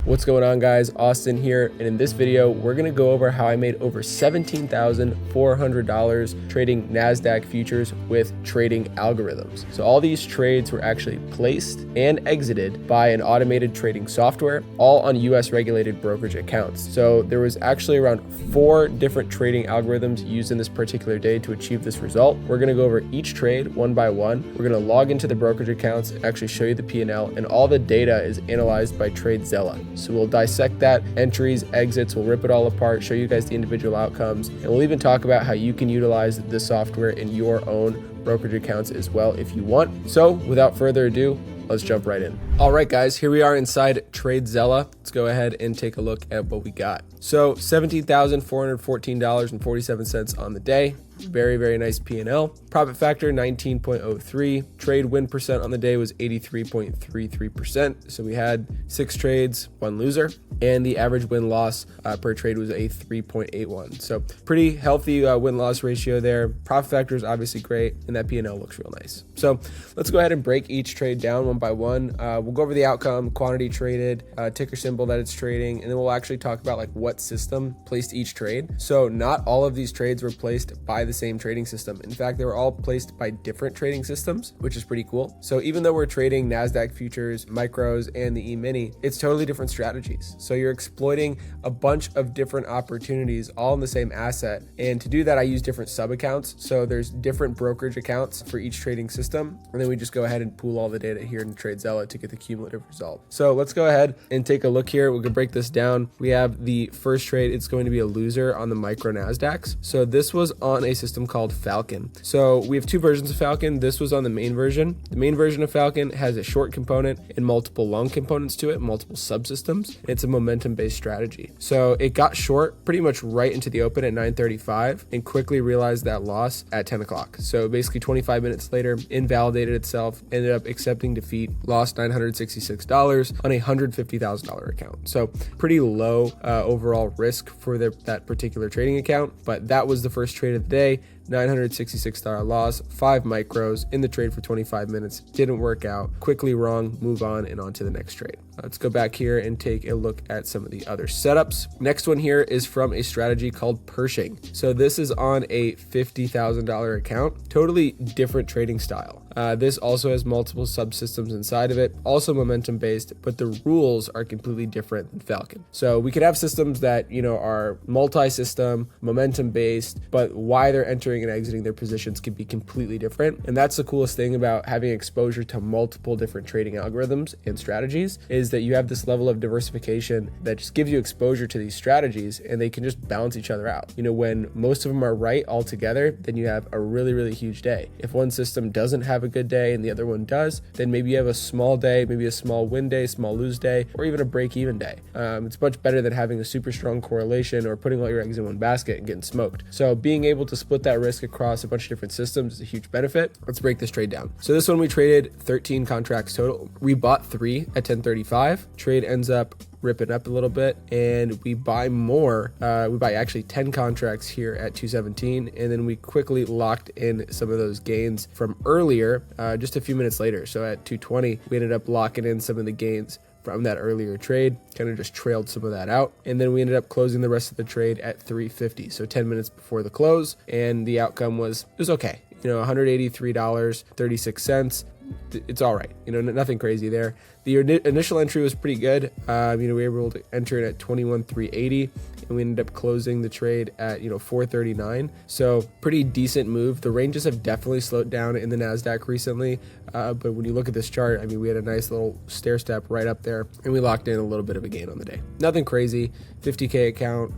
What's going on, guys? Austin here, and in this video we're going to go over how I made over $17,400 trading NASDAQ futures with trading algorithms. So all these trades were actually placed and exited by an automated trading software, all on US regulated brokerage accounts. So there was actually around 4 different trading algorithms used in this particular day to achieve this result. We're going to go over each trade one by one. We're going to log into the brokerage accounts, actually show you the P&L, and all the data is analyzed by TradeZella. So we'll dissect that, entries, exits, we'll rip it all apart, show you guys the individual outcomes, and we'll even talk about how you can utilize this software in your own brokerage accounts as well if you want. So without further ado, let's jump right in. All right, guys, here we are inside TradeZella. Let's go ahead and take a look at what we got. So $17,414.47 on the day. Very, very nice P&L. Profit factor 19.03. Trade win percent on the day was 83.33%. So we had 6 trades, 1 loser, and the average win loss per trade was a 3.81. So pretty healthy win loss ratio there. Profit factor is obviously great, and that P&L looks real nice. So let's go ahead and break each trade down one by one. We'll go over the outcome, quantity traded, ticker symbol that it's trading, and then we'll actually talk about like what system placed each trade. So not all of these trades were placed by the same trading system. In fact, they were all placed by different trading systems, which is pretty cool. So even though we're trading NASDAQ futures, micros, and the E-mini, it's totally different strategies. So you're exploiting a bunch of different opportunities all in the same asset. And to do that, I use different sub accounts. So there's different brokerage accounts for each trading system. And then we just go ahead and pool all the data here in TradeZella to get the cumulative result. So let's go ahead and take a look here. We can break this down. We have the first trade. It's going to be a loser on the micro NASDAQs. So this was on a system called Falcon. So we have 2 versions of Falcon. This was on the main version. The main version of Falcon has a short component and multiple long components to it, multiple subsystems. It's a momentum-based strategy. So it got short pretty much right into the open at 9:35 and quickly realized that loss at 10 o'clock. So basically 25 minutes later, invalidated itself, ended up accepting defeat, lost $966 on a $150,000 account. So pretty low overall risk for that particular trading account, but that was the first trade of the day. $966 loss, 5 micros in the trade for 25 minutes. Didn't work out. Quickly wrong, move on and on to the next trade. Let's go back here and take a look at some of the other setups. Next one here is from a strategy called Pershing. So this is on a $50,000 account. Totally different trading style. This also has multiple subsystems inside of it, also momentum based, but the rules are completely different than Falcon. So we could have systems that, are multi-system, momentum based, but why they're entering and exiting their positions can be completely different. And that's the coolest thing about having exposure to multiple different trading algorithms and strategies, is that you have this level of diversification that just gives you exposure to these strategies, and they can just balance each other out. When most of them are right all together, then you have a really, really huge day. If one system doesn't have a good day and the other one does, then maybe you have a small day, maybe a small win day, small lose day, or even a break-even day. It's much better than having a super strong correlation or putting all your eggs in one basket and getting smoked. So being able to split that risk across a bunch of different systems is a huge benefit. Let's break this trade down. So this one we traded 13 contracts total. We bought 3 at 1035. Trade ends up ripping up a little bit, and we buy more. We buy actually 10 contracts here at 217, and then we quickly locked in some of those gains from earlier, just a few minutes later. So at 220, we ended up locking in some of the gains from that earlier trade, kind of just trailed some of that out. And then we ended up closing the rest of the trade at 350. So 10 minutes before the close, and the outcome was okay. $183.36. It's all right. Nothing crazy there. The initial entry was pretty good. We were able to enter it at 21,380, and we ended up closing the trade at 439. So pretty decent move. The ranges have definitely slowed down in the NASDAQ recently, but when you look at this chart, we had a nice little stair step right up there, and we locked in a little bit of a gain on the day. Nothing crazy. 50K account.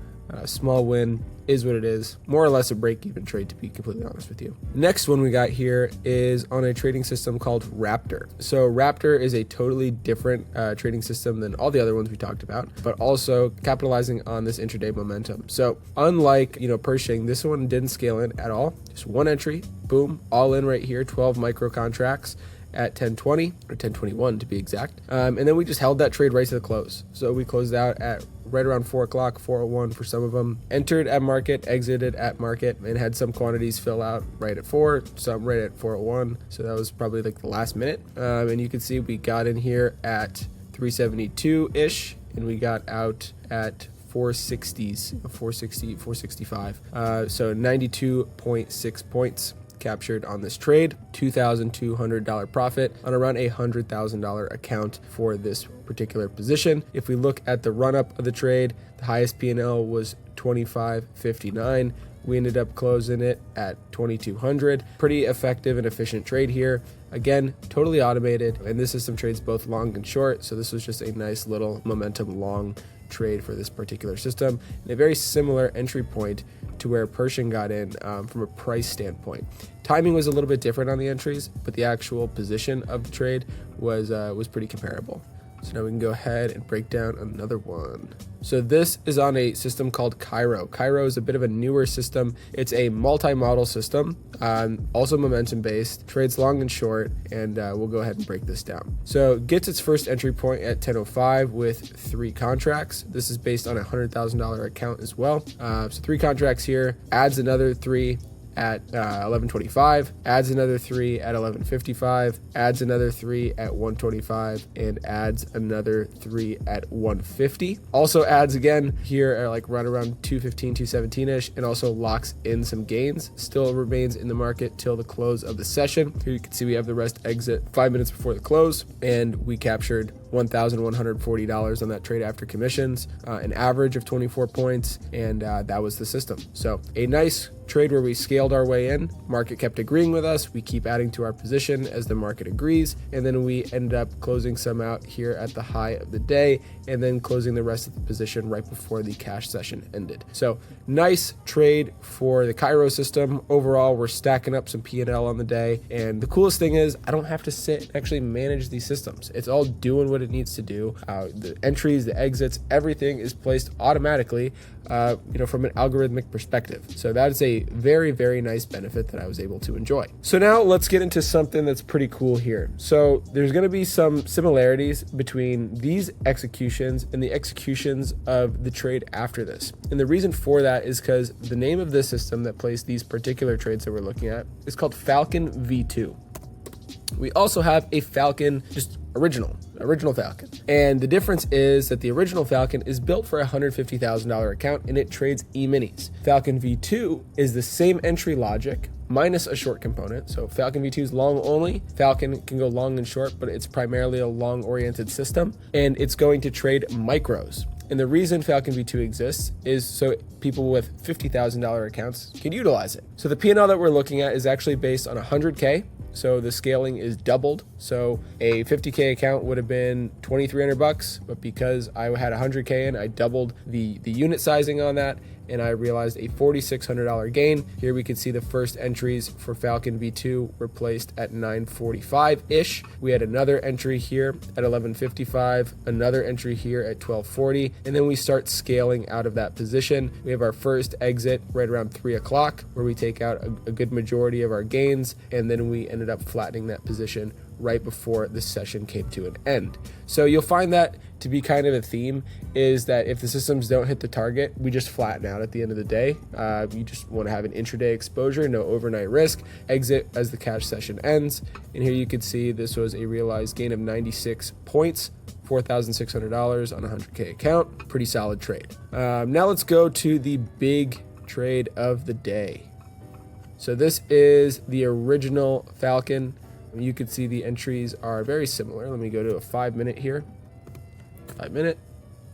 Small win is what it is. More or less a break-even trade, to be completely honest with you. Next one we got here is on a trading system called Raptor. So Raptor is a totally different trading system than all the other ones we talked about, but also capitalizing on this intraday momentum. So unlike Pershing, this one didn't scale in at all. Just one entry, boom, all in right here, 12 micro contracts at 1020 or 1021 to be exact. And then we just held that trade right to the close. So we closed out at right around 4 o'clock, 4:01 for some of them. Entered at market, exited at market, and had some quantities fill out right at 4, some right at 4:01. So that was probably like the last minute. And you can see we got in here at 372-ish and we got out at 460s, 460, 465. So 92.6 points captured on this trade, $2,200 profit on around a $100,000 account for this particular position. If we look at the run up of the trade, the highest P&L was 25.59. We ended up closing it at 2,200. Pretty effective and efficient trade here. Again, totally automated, and this system trades both long and short, so this was just a nice little momentum long trade for this particular system, and a very similar entry point to where Pershing got in from a price standpoint. Timing was a little bit different on the entries, but the actual position of the trade was pretty comparable. So now we can go ahead and break down another one. So this is on a system called Cairo. Cairo is a bit of a newer system. It's a multi-model system, also momentum based, trades long and short, and we'll go ahead and break this down. So it gets its first entry point at 10.05 with 3 contracts. This is based on a $100,000 account as well. So 3 contracts here, adds another 3 at 11.25, adds another 3 at 11.55, adds another 3 at 1.25, and adds another 3 at 1.50. Also adds again here at like right around 2.15, 2.17ish, and also locks in some gains. Still remains in the market till the close of the session. Here you can see we have the rest exit 5 minutes before the close, and we captured $1,140 on that trade after commissions, an average of 24 points, and that was the system. So a nice trade where we scaled our way in. Market kept agreeing with us. We keep adding to our position as the market agrees, and then we ended up closing some out here at the high of the day, and then closing the rest of the position right before the cash session ended. So nice trade for the Cairo system. Overall, we're stacking up some P&L on the day, and the coolest thing is I don't have to sit and actually manage these systems. It's all doing what it needs to do. The entries, the exits, everything is placed automatically, from an algorithmic perspective. So that is a very, very nice benefit that I was able to enjoy. So now let's get into something that's pretty cool here. So there's going to be some similarities between these executions and the executions of the trade after this. And the reason for that is because the name of this system that placed these particular trades that we're looking at is called Falcon V2. We also have a Falcon, just original Falcon. And the difference is that the original Falcon is built for a $150,000 account and it trades E-minis. Falcon V2 is the same entry logic minus a short component. So Falcon V2 is long only. Falcon can go long and short, but it's primarily a long oriented system, and it's going to trade micros. And the reason Falcon V2 exists is so people with $50,000 accounts can utilize it. So the P&L that we're looking at is actually based on 100K. So the scaling is doubled. So a 50K account would have been $2,300, but because I had 100K in, I doubled the unit sizing on that, and I realized a $4,600 gain. Here we can see the first entries for Falcon V2 were placed at 9:45-ish. We had another entry here at 11:55, another entry here at 12:40, and then we start scaling out of that position. We have our first exit right around 3 o'clock, where we take out a good majority of our gains, and then we ended up flattening that position right before the session came to an end. So you'll find that to be kind of a theme is that if the systems don't hit the target, we just flatten out at the end of the day. You just want to have an intraday exposure, no overnight risk, exit as the cash session ends. And here you can see this was a realized gain of 96 points, $4,600 on a 100K account. Pretty solid trade. Now let's go to the big trade of the day. So this is the original Falcon. You can see the entries are very similar. Let me go to a 5 minute here. 5 minute.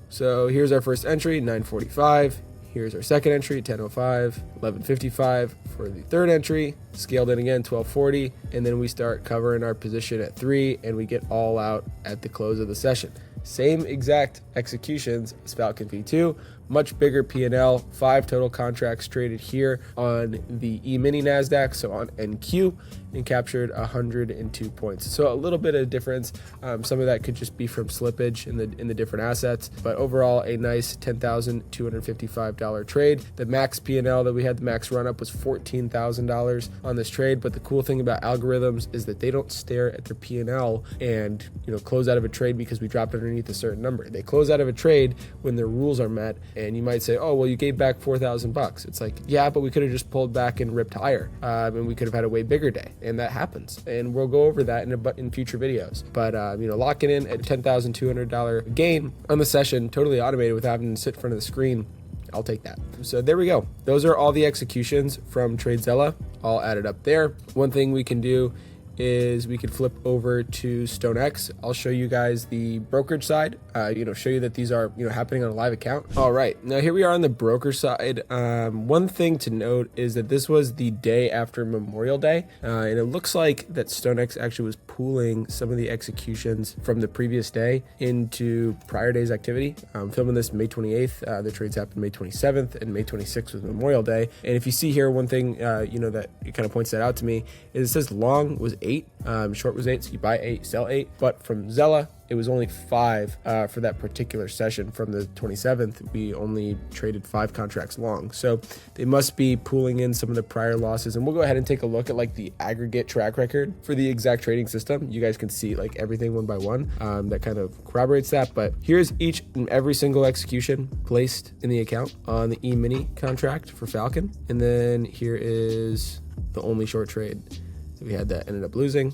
So here's our first entry, 9:45. Here's our second entry, 10:05, 11:55 for the third entry. Scaled in again, 12:40, and then we start covering our position at 3, and we get all out at the close of the session. Same exact executions as Falcon V2, much bigger P&L, 5 total contracts traded here on the E-mini NASDAQ, so on NQ, and captured 102 points. So a little bit of difference. Some of that could just be from slippage in the different assets, but overall a nice $10,255 trade. The max P&L that we had, the max run up was $14,000 on this trade, but the cool thing about algorithms is that they don't stare at their P&L and close out of a trade because we dropped underneath a certain number. They close out of a trade when their rules are met And you might say, oh, well, you gave back $4,000. It's like, yeah, but we could have just pulled back and ripped higher, and we could have had a way bigger day. And that happens. And we'll go over that in future videos. But, locking in at $10,200 gain on the session, totally automated without having to sit in front of the screen, I'll take that. So there we go. Those are all the executions from TradeZella, all added up there. One thing we can do is we could flip over to StoneX. I'll show you guys the brokerage side, show you that these are, happening on a live account. All right, now here we are on the broker side. One thing to note is that this was the day after Memorial Day, and it looks like that StoneX actually was pooling some of the executions from the previous day into prior day's activity. I'm filming this May 28th. The trades happened May 27th, and May 26th was Memorial Day. And if you see here, one thing, that it kind of points that out to me is it says long was 8, short was 8, so you buy 8, sell 8. But from Zella, it was only 5 for that particular session. From the 27th, we only traded 5 contracts long. So they must be pooling in some of the prior losses. And we'll go ahead and take a look at like the aggregate track record for the exact trading system. You guys can see like everything one by one that kind of corroborates that. But here's each and every single execution placed in the account on the E-mini contract for Falcon. And then here is the only short trade that we had that ended up losing.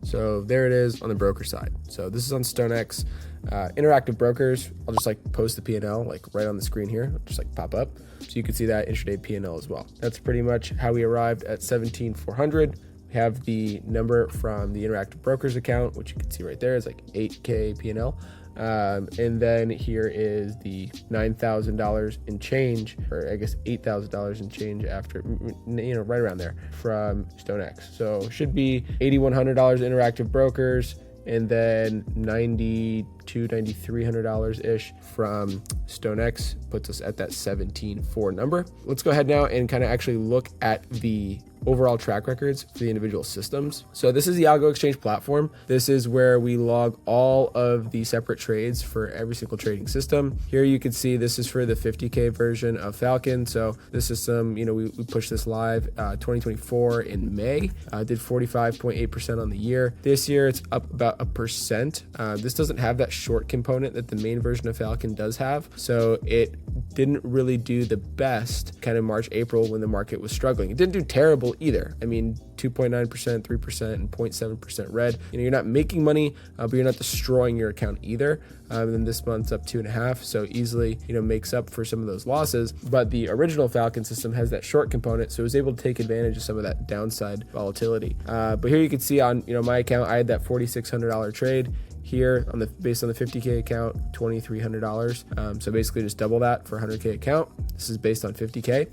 So there it is on the broker side. So this is on StoneX. Interactive brokers, I'll just like post the P&L like right on the screen here, just like pop up. So you can see that intraday P&L as well. That's pretty much how we arrived at 17,400. We have the number from the interactive brokers account, which you can see right there is like 8K P&L. And then here is the $9,000 in change, or I guess $8,000 in change after, right around there from StoneX. So should be $8,100 interactive brokers, and then $9,300 ish from StoneX puts us at that 17.4 number. Let's go ahead now and kind of actually look at the overall track records for the individual systems. So this is the Algo Exchange platform. This is where we log all of the separate trades for every single trading system. Here you can see this is for the 50K version of Falcon. So this is some, we pushed this live 2024 in May, did 45.8% on the year. This year it's up about 1%. This doesn't have that short component that the main version of Falcon does have. So it didn't really do the best kind of March, April when the market was struggling. It didn't do terrible either. I mean, 2.9%, 3%, and 0.7% red. You're not making money, but you're not destroying your account either. And then this month's up 2.5%, so easily, makes up for some of those losses. But the original Falcon system has that short component, so it was able to take advantage of some of that downside volatility. But here you can see on, my account, I had that $4,600 trade. Here based on the 50K account, $2,300. So basically just double that for a 100K account. This is based on 50K.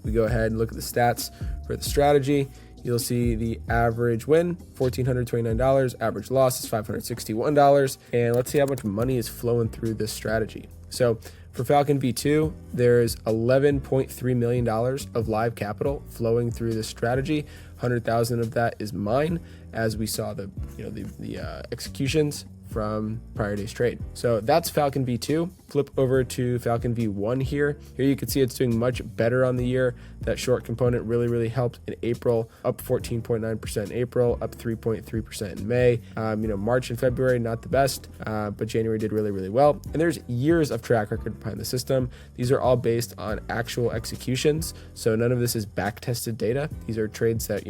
We go ahead and look at the stats for the strategy. You'll see the average win, $1,429. Average loss is $561. And let's see how much money is flowing through this strategy. So for Falcon V2, there's $11.3 million of live capital flowing through this strategy. 100,000 of that is mine, as we saw the executions from prior day's trade. So that's Falcon V2. Flip over to Falcon V1 here. Here you can see it's doing much better on the year. That short component really helped in April, up 14.9% in April, up 3.3% in May. March and February, not the best, but January did really well. And there's years of track record behind the system. These are all based on actual executions. So none of this is back tested data. These are trades that,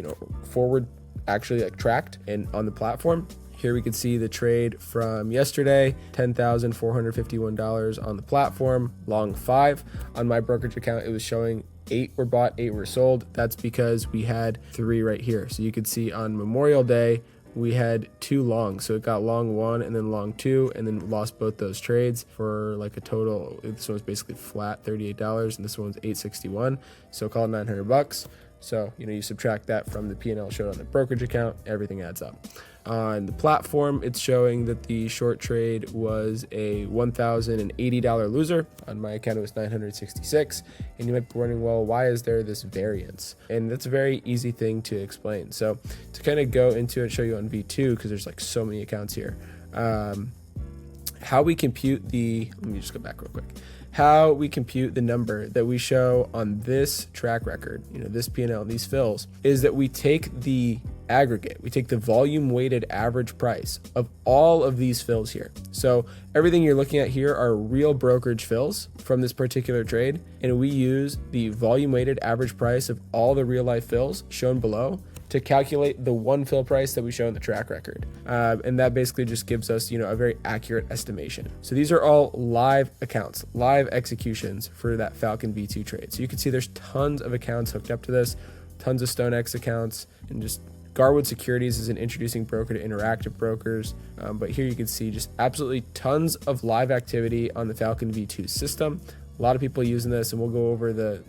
forward actually tracked and on the platform. Here we can see the trade from yesterday, $10,451 on the platform, long 5. On my brokerage account, it was showing 8 were bought, 8 were sold. That's because we had 3 right here. So you can see on Memorial Day, we had 2 longs. So it got long 1 and then long 2, and then lost both those trades for like a total. This one was basically flat, $38, and this one's $861. So call it $900. So, you subtract that from the P&L showed on the brokerage account, everything adds up. On the platform, it's showing that the short trade was a $1,080 loser. On my account, it was $966. And you might be wondering, well, why is there this variance? And that's a very easy thing to explain. So to kind of go into it, show you on V2, because there's like so many accounts here. How we compute let me just go back real quick. How we compute the number that we show on this track record, this P&L, these fills, is that we take the aggregate. We take the volume weighted average price of all of these fills here. So everything you're looking at here are real brokerage fills from this particular trade. And we use the volume weighted average price of all the real life fills shown below to calculate the one fill price that we show in the track record. And that basically just gives us, a very accurate estimation. So these are all live accounts, live executions for that Falcon V2 trade. So you can see there's tons of accounts hooked up to this, tons of StoneX accounts, and just Garwood Securities is an introducing broker to Interactive Brokers. But here you can see just absolutely tons of live activity on the Falcon V2 system. A lot of people using this, and we'll go over the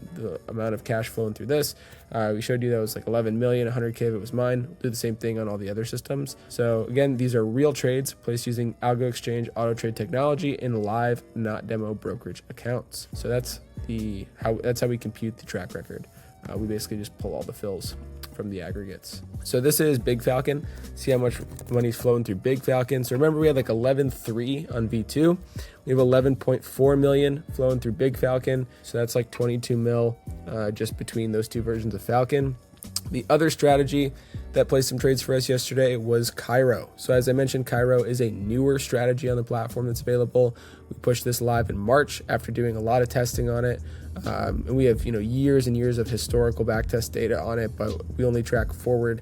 amount of cash flowing through this. We showed you that it was like 11 million, 100K if it was mine. We'll do the same thing on all the other systems. So again, these are real trades placed using Algo Exchange auto trade technology in live, not demo brokerage accounts. So that's how we compute the track record. We basically just pull all the fills from the aggregates. So this is Big Falcon. See how much money's flowing through Big Falcon. So remember, we had like 11.3 on V2. We have 11.4 million flowing through Big Falcon. So that's like 22 mil just between those two versions of Falcon. The other strategy that placed some trades for us yesterday was Cairo. So as I mentioned, Cairo is a newer strategy on the platform that's available. We pushed this live in March after doing a lot of testing on it. And we have years and years of historical backtest data on it, but we only track forward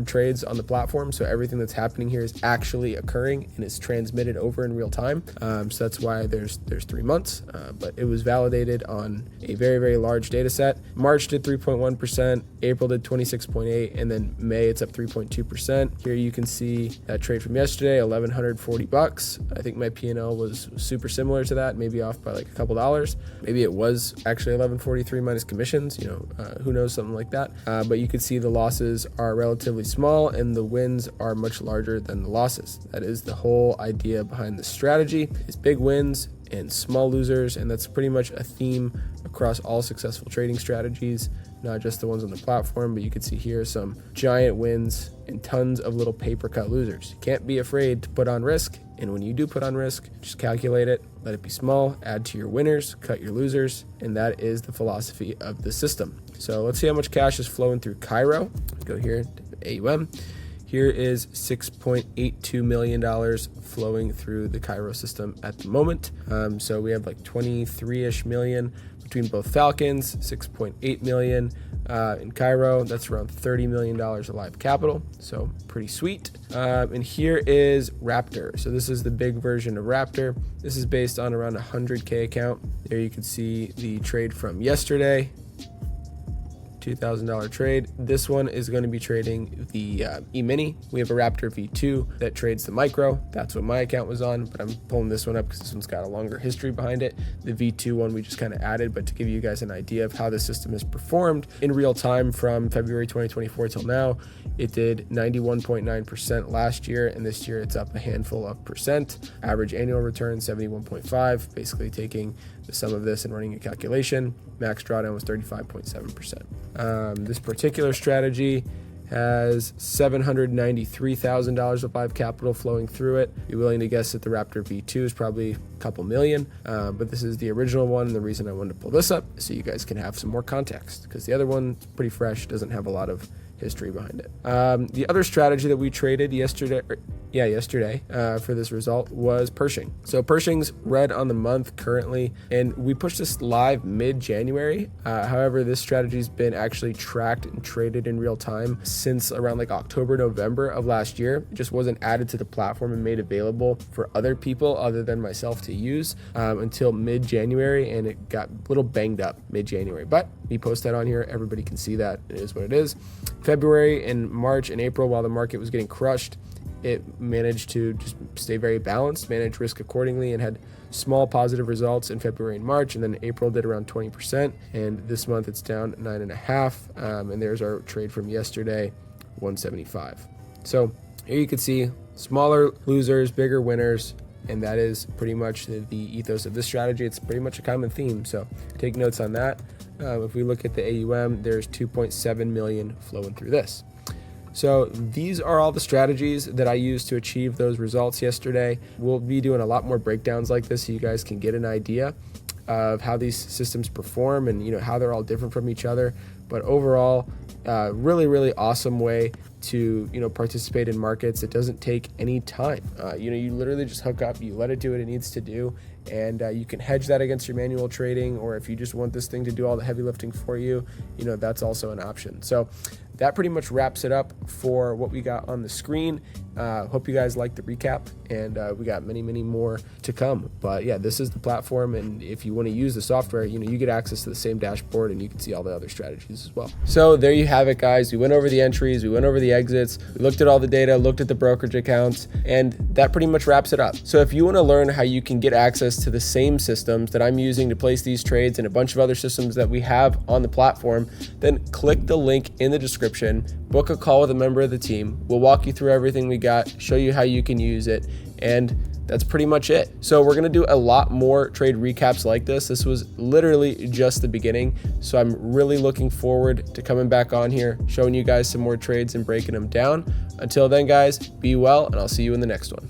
trades on the platform. So everything that's happening here is actually occurring and is transmitted over in real time. So that's why there's 3 months, but it was validated on a very, very large data set. March did 3.1%, April did 26.8%, and then May it's up 3.2%. Here you can see that trade from yesterday, $1,140. I think my P&L was super similar to that, maybe off by like a couple dollars. Maybe it was actually $1,143 minus commissions, who knows, something like that. But you can see the losses are relatively small and the wins are much larger than the losses. That is the whole idea behind this strategy, is big wins and small losers, and that's pretty much a theme across all successful trading strategies, not just the ones on the platform, but you can see here some giant wins and tons of little paper cut losers. You can't be afraid to put on risk, and when you do put on risk, just calculate it, let it be small, add to your winners, cut your losers, and that is the philosophy of the system. So let's see how much cash is flowing through Cairo. Go here to AUM. Here is $6.82 million flowing through the Cairo system at the moment. So we have like 23-ish million between both Falcons, 6.8 million in Cairo. That's around $30 million of live capital. So pretty sweet. And here is Raptor. So this is the big version of Raptor. This is based on around 100K account. There you can see the trade from yesterday. $2,000 trade. This one is going to be trading the E-mini. We have a Raptor V2 that trades the micro. That's what my account was on, but I'm pulling this one up because this one's got a longer history behind it. The V2 one we just kind of added, but to give you guys an idea of how the system has performed in real time from February 2024 till now, it did 91.9% last year, and this year it's up a handful of percent. Average annual return 71.5, basically taking the sum of this and running a calculation. Max drawdown was 35.7%. This particular strategy has $793,000 of live capital flowing through it. Be willing to guess that the Raptor V2 is probably a couple million, but this is the original one. And the reason I wanted to pull this up is so you guys can have some more context, because the other one's pretty fresh, doesn't have a lot of history behind it. The other strategy that we traded yesterday for this result was Pershing. So Pershing's red on the month currently, and we pushed this live mid-January. However, this strategy's been actually tracked and traded in real time since around like October, November of last year. It just wasn't added to the platform and made available for other people other than myself to use until mid-January, and it got a little banged up mid-January. But we post that on here. Everybody can see that. It is what it is. February and March and April, while the market was getting crushed, it managed to just stay very balanced, manage risk accordingly, and had small positive results in February and March. And then April did around 20%. And this month it's down 9.5%. And there's our trade from yesterday, 175. So here you can see smaller losers, bigger winners. And that is pretty much the ethos of this strategy. It's pretty much a common theme. So take notes on that. If we look at the AUM, there's 2.7 million flowing through this. So these are all the strategies that I used to achieve those results yesterday. We'll be doing a lot more breakdowns like this so you guys can get an idea of how these systems perform and how they're all different from each other. But overall, really awesome way to participate in markets. It doesn't take any time. You literally just hook up, you let it do what it needs to do, and you can hedge that against your manual trading, or if you just want this thing to do all the heavy lifting for you, that's also an option. So that pretty much wraps it up for what we got on the screen. Hope you guys liked the recap, and we got many more to come. But yeah, this is the platform, and if you want to use the software, you get access to the same dashboard, and you can see all the other strategies as well. So there you have it, guys. We went over the entries, we went over the exits, we looked at all the data, looked at the brokerage accounts, and that pretty much wraps it up. So if you want to learn how you can get access to the same systems that I'm using to place these trades and a bunch of other systems that we have on the platform, then click the link in the description, book a call with a member of the team. We'll walk you through everything we got, show you how you can use it, and that's pretty much it. So we're gonna do a lot more trade recaps like this. This was literally just the beginning. So I'm really looking forward to coming back on here, showing you guys some more trades and breaking them down. Until then, guys, be well, and I'll see you in the next one.